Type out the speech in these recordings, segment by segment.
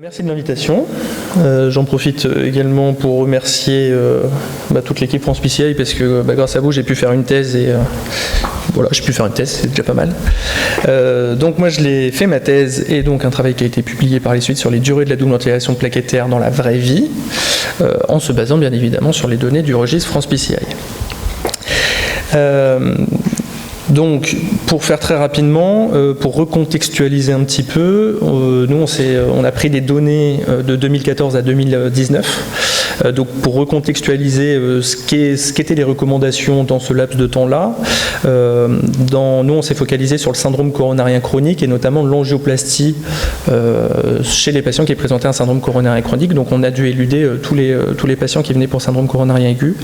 Merci de l'invitation. J'en profite également pour remercier toute l'équipe France PCI parce que grâce à vous j'ai pu faire une thèse et voilà, j'ai pu faire une thèse, c'est déjà pas mal. Donc moi je l'ai fait ma thèse et donc un travail qui a été publié par la suite sur les durées de la double ventilation plaquettaire dans la vraie vie, en se basant bien évidemment sur les données du registre France PCI. Donc, pour faire très rapidement, pour recontextualiser un petit peu, nous on a pris des données de 2014 à 2019. Donc, pour recontextualiser ce qu'étaient les recommandations dans ce laps de temps-là, nous on s'est focalisé sur le syndrome coronarien chronique et notamment l'angioplastie chez les patients qui présentaient un syndrome coronarien chronique. Donc, on a dû éluder tous les patients qui venaient pour syndrome coronarien aigu.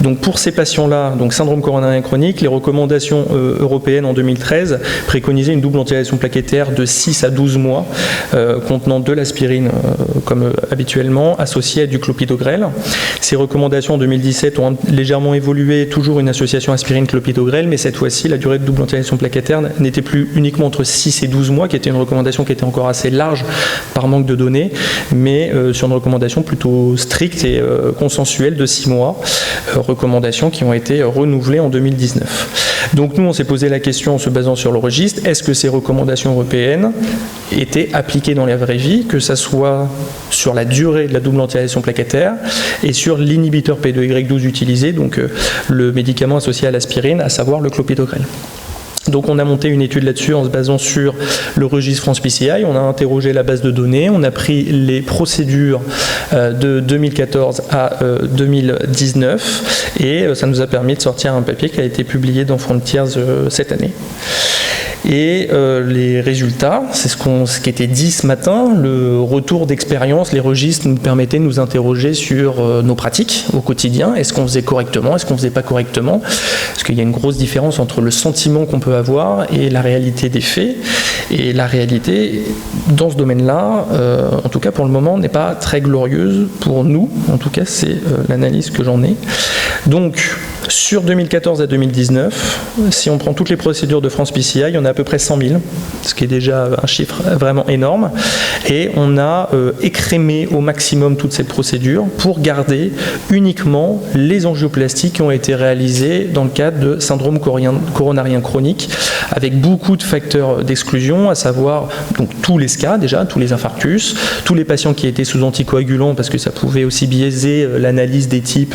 Donc, pour ces patients-là, donc syndrome coronarien chronique, les recommandations européenne en 2013 préconisait une double ventilation plaquettaire de 6 à 12 mois contenant de l'aspirine comme habituellement associée à du clopidogrel. Ces recommandations en 2017 ont légèrement évolué, toujours une association aspirine-clopidogrel, mais cette fois-ci la durée de double ventilation plaquettaire n'était plus uniquement entre 6 et 12 mois, qui était une recommandation qui était encore assez large par manque de données, mais sur une recommandation plutôt stricte et consensuelle de 6 mois, recommandations qui ont été renouvelées en 2019. Donc nous on s'est posé la question en se basant sur le registre, est-ce que ces recommandations européennes étaient appliquées dans la vraie vie, que ça soit sur la durée de la double ventilation plaquettaire et sur l'inhibiteur P2Y12 utilisé, donc le médicament associé à l'aspirine, à savoir le clopidogrel. Donc on a monté une étude là-dessus en se basant sur le registre France PCI, on a interrogé la base de données, on a pris les procédures de 2014 à 2019 et ça nous a permis de sortir un papier qui a été publié dans Frontiers cette année. Et les résultats, c'est ce qui était dit ce matin, le retour d'expérience, les registres nous permettaient de nous interroger sur nos pratiques au quotidien. Est-ce qu'on faisait correctement, est-ce qu'on faisait pas correctement? Parce qu'il y a une grosse différence entre le sentiment qu'on peut avoir et la réalité des faits. Et la réalité, dans ce domaine-là, en tout cas pour le moment, n'est pas très glorieuse pour nous. En tout cas, c'est l'analyse que j'en ai. Donc, sur 2014 à 2019, si on prend toutes les procédures de France PCI, il y en a à peu près 100 000, ce qui est déjà un chiffre vraiment énorme. Et on a écrémé au maximum toutes ces procédures pour garder uniquement les angioplasties qui ont été réalisées dans le cadre de syndrome coronarien chronique, avec beaucoup de facteurs d'exclusion, à savoir donc tous les SCA déjà, tous les infarctus, tous les patients qui étaient sous anticoagulants, parce que ça pouvait aussi biaiser l'analyse des types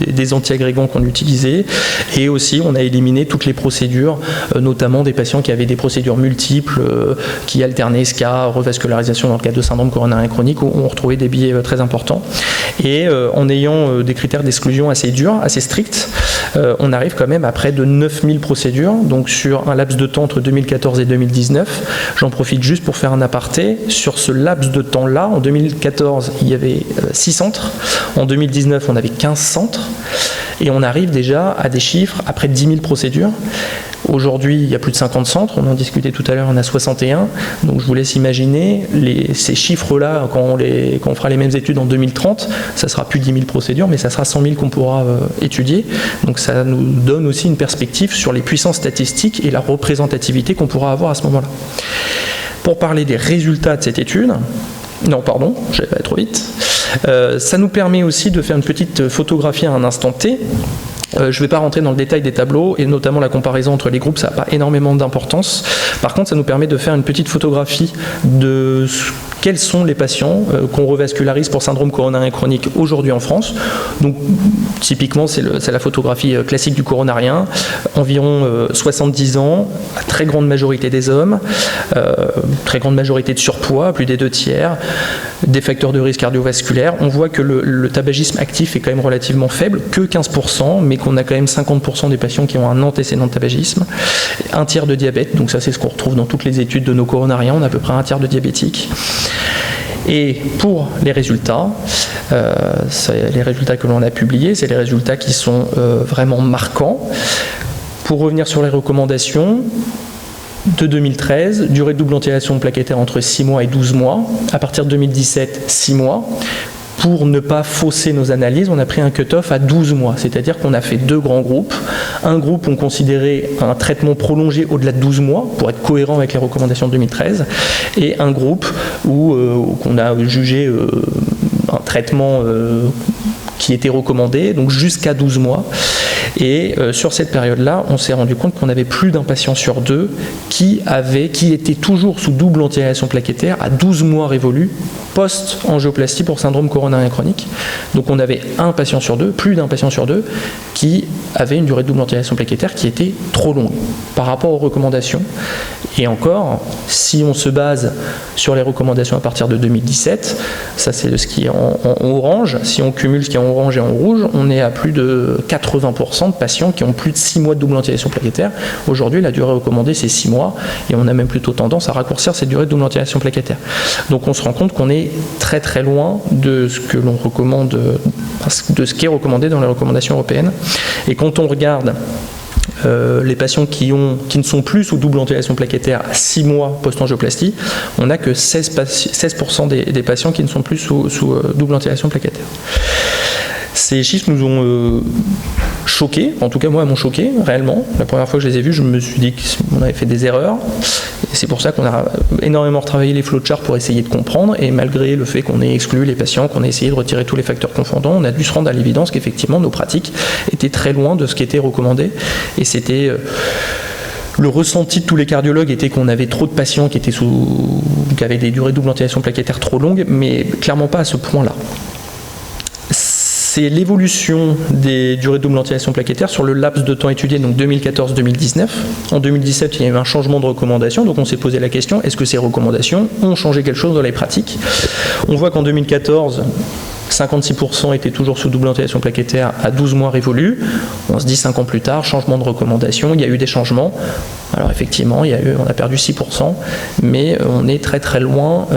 des antiagrégants qu'on utilisait, et aussi on a éliminé toutes les procédures, notamment des patients qui avaient des procédures multiples, qui alternaient SCA, revascularisation dans le cadre de syndrome coronarien chronique, où on retrouvait des biais très importants. Et en ayant des critères d'exclusion assez durs, assez stricts, on arrive quand même à près de 9000 procédures, donc sur un laps de temps entre 2014 et 2019. J'en profite juste pour faire un aparté. Sur ce laps de temps-là, en 2014, il y avait 6 centres. En 2019, on avait 15 centres. Et on arrive déjà à des chiffres à près de 10 000 procédures. Aujourd'hui, il y a plus de 50 centres, on en discutait tout à l'heure, on a 61. Donc je vous laisse imaginer, ces chiffres-là, quand on fera les mêmes études en 2030, ça sera plus 10 000 procédures, mais ça sera 100 000 qu'on pourra étudier. Donc ça nous donne aussi une perspective sur les puissances statistiques et la représentativité qu'on pourra avoir à ce moment-là. Pour parler des résultats de cette étude, non, pardon, je vais pas aller trop vite. Ça nous permet aussi de faire une petite photographie à un instant T. Je ne vais pas rentrer dans le détail des tableaux et notamment la comparaison entre les groupes, ça n'a pas énormément d'importance. Par contre, ça nous permet de faire une petite photographie de quels sont les patients qu'on revascularise pour syndrome coronarien chronique aujourd'hui en France. Donc typiquement, c'est la photographie classique du coronarien, environ 70 ans, la très grande majorité des hommes, très grande majorité de surpoids, plus des 2/3, des facteurs de risque cardiovasculaire. On voit que le tabagisme actif est quand même relativement faible, que 15%, mais qu'on a quand même 50% des patients qui ont un antécédent de tabagisme, un tiers de diabète, donc ça c'est ce qu'on retrouve dans toutes les études de nos coronariens, on a à peu près un tiers de diabétiques. Et pour les résultats, les résultats que l'on a publiés, c'est les résultats qui sont vraiment marquants. Pour revenir sur les recommandations, de 2013, durée de double ventilation plaquettaire entre 6 mois et 12 mois. À partir de 2017, 6 mois. pour ne pas fausser nos analyses, on a pris un cut-off à 12 mois, c'est-à-dire qu'on a fait 2 grands groupes. Un groupe, on considérait un traitement prolongé au-delà de 12 mois, pour être cohérent avec les recommandations de 2013, et un groupe qu'on a jugé un traitement qui était recommandé, donc jusqu'à 12 mois. Et sur cette période-là, on s'est rendu compte qu'on avait plus d'un patient sur 2 qui était toujours sous double antiaération plaquettaire à 12 mois révolus, post-angioplastie pour syndrome coronarien chronique. Donc on avait un patient sur 2, plus d'un patient sur 2, qui avait une durée de double antiaération plaquettaire qui était trop longue par rapport aux recommandations. Et encore, si on se base sur les recommandations à partir de 2017, ça c'est ce qui est en orange, si on cumule ce qui est en orange et en rouge, on est à plus de 80% de patients qui ont plus de 6 mois de double antiaération plaquettaire. Aujourd'hui, la durée recommandée, c'est 6 mois, et on a même plutôt tendance à raccourcir cette durée de double antiaération plaquettaire. Donc on se rend compte qu'on est très très loin de ce que l'on recommande, de ce qui est recommandé dans les recommandations européennes. Et quand on regarde les patients qui ne sont plus sous double antiaération plaquettaire à 6 mois post-angioplastie, on n'a que 16% des patients qui ne sont plus sous double antiaération plaquettaire. Ces chiffres nous ont choqués, en tout cas moi, m'ont choqué réellement. La première fois que je les ai vus, je me suis dit qu'on avait fait des erreurs. Et c'est pour ça qu'on a énormément retravaillé les flowcharts pour essayer de comprendre. Et malgré le fait qu'on ait exclu les patients, qu'on ait essayé de retirer tous les facteurs confondants, on a dû se rendre à l'évidence qu'effectivement nos pratiques étaient très loin de ce qui était recommandé. Et c'était le ressenti de tous les cardiologues était qu'on avait trop de patients qui avaient des durées de double antiaération plaquettaire trop longues, mais clairement pas à ce point-là. C'est l'évolution des durées de double antiaération plaquettaire sur le laps de temps étudié, donc 2014-2019. En 2017, il y a eu un changement de recommandation, donc on s'est posé la question, est-ce que ces recommandations ont changé quelque chose dans les pratiques ? On voit qu'en 2014, 56% étaient toujours sous double antiaération plaquettaire à 12 mois révolus. On se dit 5 ans plus tard, changement de recommandation, il y a eu des changements. Alors effectivement, on a perdu 6%, mais on est très très loin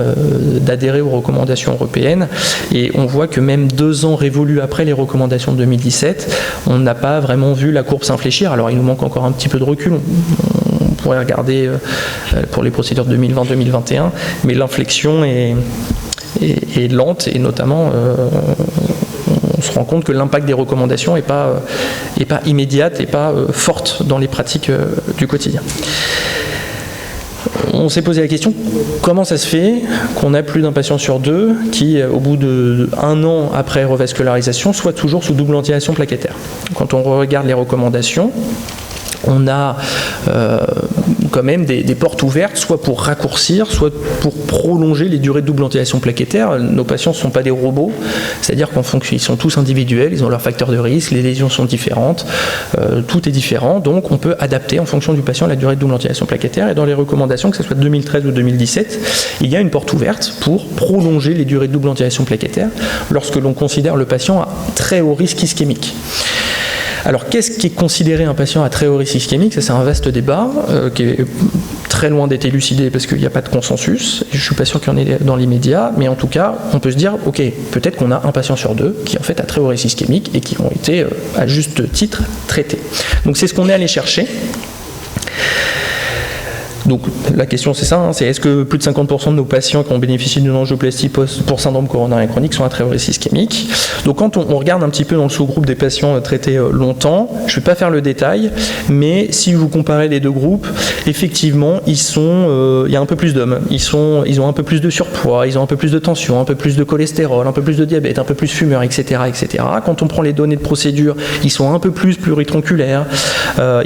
d'adhérer aux recommandations européennes. Et on voit que même 2 ans révolus après les recommandations de 2017, on n'a pas vraiment vu la courbe s'infléchir. Alors il nous manque encore un petit peu de recul. On pourrait regarder pour les procédures 2020-2021, mais l'inflexion est lente, et notamment on se rend compte que l'impact des recommandations n'est pas immédiate et pas forte dans les pratiques du quotidien. On s'est posé la question, comment ça se fait qu'on a plus d'un patient sur 2 qui, au bout d'1 an après revascularisation, soit toujours sous double antiaération plaquettaire. Quand on regarde les recommandations, on a quand même des portes ouvertes, soit pour raccourcir, soit pour prolonger les durées de double antiaération plaquettaire. Nos patients ne sont pas des robots, c'est-à-dire qu'en fonction, ils sont tous individuels, ils ont leurs facteurs de risque, les lésions sont différentes, tout est différent, donc on peut adapter en fonction du patient la durée de double antiaération plaquettaire. Et dans les recommandations, que ce soit 2013 ou 2017, il y a une porte ouverte pour prolonger les durées de double antiaération plaquettaire lorsque l'on considère le patient à très haut risque ischémique. Alors, qu'est-ce qui est considéré un patient à très haut risque ischémique ? Ça, c'est un vaste débat qui est très loin d'être élucidé parce qu'il n'y a pas de consensus. Je ne suis pas sûr qu'il y en ait dans l'immédiat, mais en tout cas, on peut se dire, ok, peut-être qu'on a un patient sur 2 qui en fait a très haut risque ischémique et qui ont été à juste titre traités. Donc, c'est ce qu'on est allé chercher. Donc la question c'est ça, c'est est-ce que plus de 50% de nos patients qui ont bénéficié d'une angioplastie pour syndrome coronarien chronique sont à très haut risque ischémique. Donc quand on regarde un petit peu dans le sous-groupe des patients traités longtemps, je ne vais pas faire le détail, mais si vous comparez les deux groupes, effectivement il y a un peu plus d'hommes, ils ont un peu plus de surpoids, ils ont un peu plus de tension, un peu plus de cholestérol, un peu plus de diabète, un peu plus fumeurs, etc., etc. Quand on prend les données de procédure, ils sont un peu plus pluritronculaires,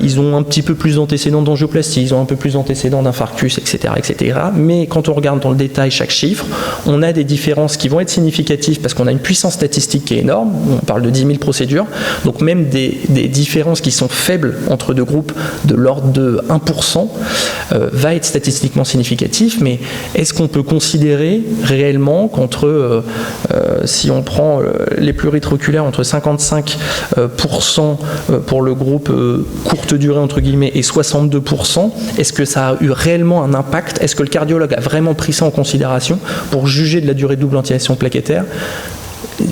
ils ont un petit peu plus d'antécédents d'angioplastie, ils ont un peu plus d'antécédents d'infarctus, etc., etc. Mais quand on regarde dans le détail chaque chiffre, on a des différences qui vont être significatives parce qu'on a une puissance statistique qui est énorme. On parle de 10 000 procédures. Donc même des différences qui sont faibles entre deux groupes de l'ordre de 1% va être statistiquement significatif. Mais est-ce qu'on peut considérer réellement qu'entre, si on prend les pluritroculaires, entre 55% pour le groupe courte durée entre guillemets et 62%, est-ce que ça a eu réellement un impact ? Est-ce que le cardiologue a vraiment pris ça en considération pour juger de la durée de double antiaération plaquettaire ?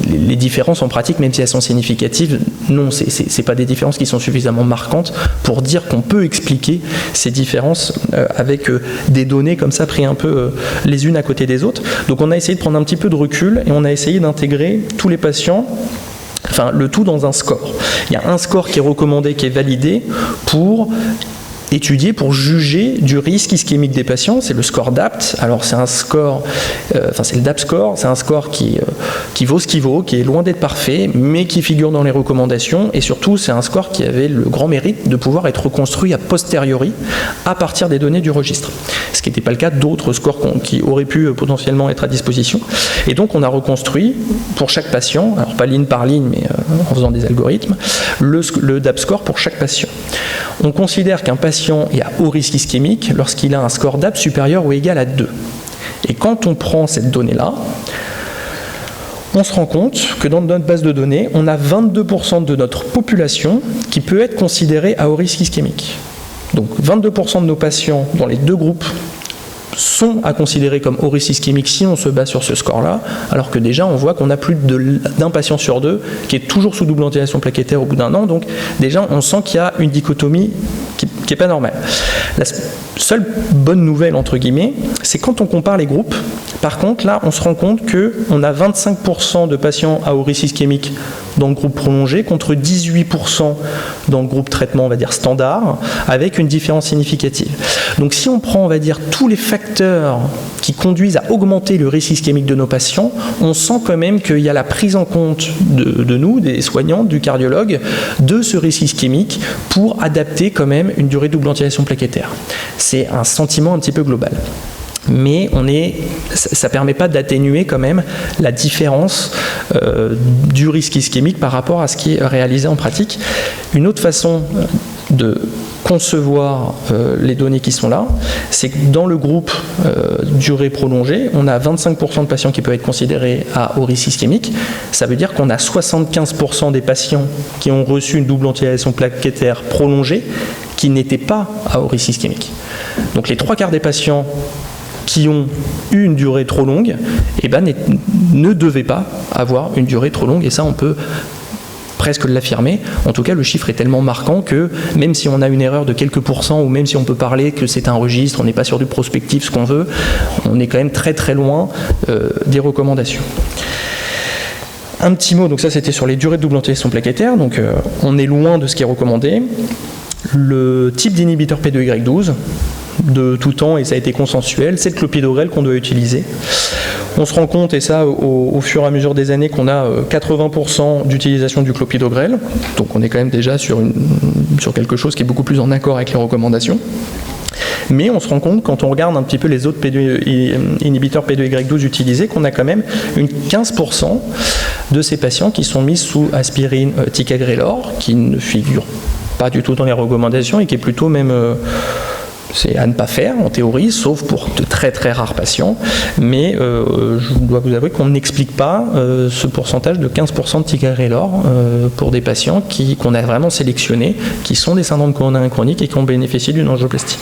les différences en pratique, même si elles sont significatives, non, c'est pas des différences qui sont suffisamment marquantes pour dire qu'on peut expliquer ces différences avec des données comme ça prises un peu les unes à côté des autres. Donc on a essayé de prendre un petit peu de recul et on a essayé d'intégrer tous les patients, enfin le tout dans un score. Il y a un score qui est recommandé, qui est validé pour étudier, pour juger du risque ischémique des patients, c'est le score DAPT. Alors c'est un score, c'est le DAPT score, c'est un score qui vaut ce qu'il vaut, qui est loin d'être parfait, mais qui figure dans les recommandations, et surtout c'est un score qui avait le grand mérite de pouvoir être reconstruit a posteriori à partir des données du registre. Ce qui n'était pas le cas d'autres scores qui auraient pu potentiellement être à disposition. Et donc on a reconstruit pour chaque patient, alors pas ligne par ligne, mais en faisant des algorithmes, le DAPT score pour chaque patient. On considère qu'un patient est à haut risque ischémique lorsqu'il a un score DAPT supérieur ou égal à 2. Et quand on prend cette donnée-là, on se rend compte que dans notre base de données, on a 22% de notre population qui peut être considérée à haut risque ischémique. Donc 22% de nos patients dans les deux groupes sont à considérer comme haut risque ischémique si on se base sur ce score-là, alors que déjà on voit qu'on a plus d'un patient sur deux qui est toujours sous double ventilation plaquettaire au bout d'un an, donc déjà on sent qu'il y a une dichotomie qui n'est pas normale. La seule bonne nouvelle, entre guillemets, c'est quand on compare les groupes, par contre là on se rend compte qu'on a 25% de patients à haut risque ischémique dans le groupe prolongé contre 18% dans le groupe traitement, on va dire standard, avec une différence significative. Donc si on prend, on va dire, tous les facteurs qui conduisent à augmenter le risque ischémique de nos patients, on sent quand même qu'il y a la prise en compte de nous, des soignants, du cardiologue, de ce risque ischémique pour adapter quand même une durée de double ventilation plaquettaire. C'est un sentiment un petit peu global. Mais ça ne permet pas d'atténuer quand même la différence du risque ischémique par rapport à ce qui est réalisé en pratique. Une autre façon de concevoir les données qui sont là, c'est que dans le groupe durée prolongée, on a 25% de patients qui peuvent être considérés à haut risque ischémique. Ça veut dire qu'on a 75% des patients qui ont reçu une double ventilation plaquettaire prolongée qui n'étaient pas à haut risque ischémique. Donc les 3/4 des patients qui ont eu une durée trop longue, ne devaient pas avoir une durée trop longue, et ça on peut presque l'affirmer. En tout cas, le chiffre est tellement marquant que même si on a une erreur de quelques pourcents, ou même si on peut parler que c'est un registre, on n'est pas sur du prospectif, ce qu'on veut, on est quand même très très loin des recommandations. Un petit mot, donc ça c'était sur les durées de double ventilation plaquettaire, donc on est loin de ce qui est recommandé. Le type d'inhibiteur P2Y12, de tout temps, et ça a été consensuel, c'est le clopidogrel qu'on doit utiliser. On se rend compte, et ça au fur et à mesure des années, qu'on a 80% d'utilisation du clopidogrel, donc on est quand même déjà sur quelque chose qui est beaucoup plus en accord avec les recommandations. Mais on se rend compte, quand on regarde un petit peu les autres inhibiteurs P2Y12 utilisés, qu'on a quand même une 15% de ces patients qui sont mis sous aspirine ticagrelor, qui ne figure pas du tout dans les recommandations et qui est plutôt même... c'est à ne pas faire en théorie, sauf pour de très très rares patients, mais je dois vous avouer qu'on n'explique pas ce pourcentage de 15% de ticagrelor pour des patients qu'on a vraiment sélectionnés, qui sont des syndromes coronariens chroniques et qui ont bénéficié d'une angioplastie.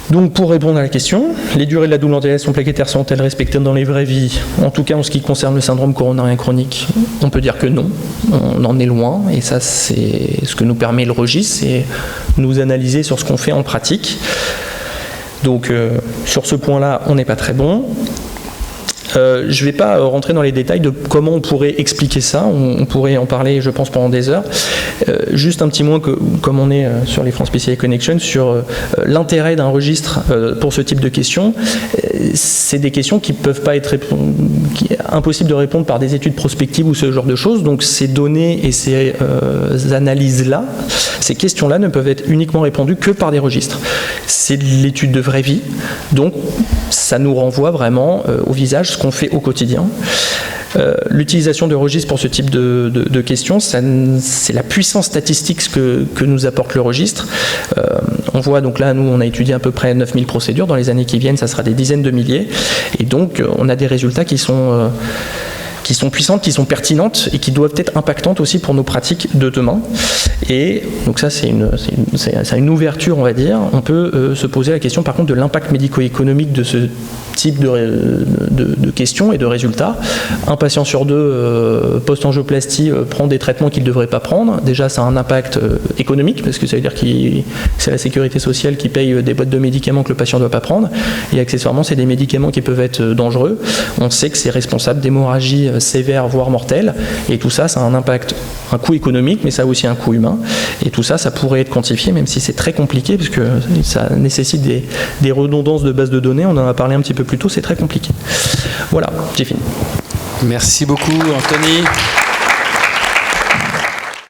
Donc pour répondre à la question, les durées de la double ventilation plaquettaire sont-elles respectées dans les vraies vies? En tout cas en ce qui concerne le syndrome coronarien chronique, on peut dire que non, on en est loin, et ça c'est ce que nous permet le registre, c'est nous analyser sur ce qu'on fait en pratique. Donc sur ce point-là, on n'est pas très bon. Je ne vais pas rentrer dans les détails de comment on pourrait expliquer ça, on pourrait en parler je pense pendant des heures. Juste un petit mot, comme on est sur les France PCI Connection, sur l'intérêt d'un registre pour ce type de questions. C'est des questions qui peuvent pas être impossible de répondre par des études prospectives ou ce genre de choses, donc ces données et ces analyses-là, ces questions-là ne peuvent être uniquement répondues que par des registres. C'est de l'étude de vraie vie, donc ça nous renvoie vraiment au visage ce qu'on fait au quotidien. L'utilisation de registres pour ce type de questions, c'est la puissance statistique que nous apporte le registre. On voit donc là, nous on a étudié à peu près 9000 procédures, dans les années qui viennent ça sera des dizaines de milliers, et donc on a des résultats qui sont puissantes, qui sont pertinentes et qui doivent être impactantes aussi pour nos pratiques de demain. Et donc ça c'est une ouverture, on va dire. On peut se poser la question par contre de l'impact médico-économique de ce type de questions et de résultats. Un patient sur deux post-angioplastie prend des traitements qu'il ne devrait pas prendre. Déjà, ça a un impact économique, parce que ça veut dire que c'est la sécurité sociale qui paye des boîtes de médicaments que le patient ne doit pas prendre. Et accessoirement, c'est des médicaments qui peuvent être dangereux. On sait que c'est responsable d'hémorragies sévères, voire mortelles. Et tout ça, ça a un coût économique, mais ça a aussi un coût humain. Et tout ça, ça pourrait être quantifié, même si c'est très compliqué, parce que ça nécessite des redondances de bases de données. On en a parlé un petit peu plus tôt, c'est très compliqué. Voilà, j'ai fini. Merci beaucoup, Anthony.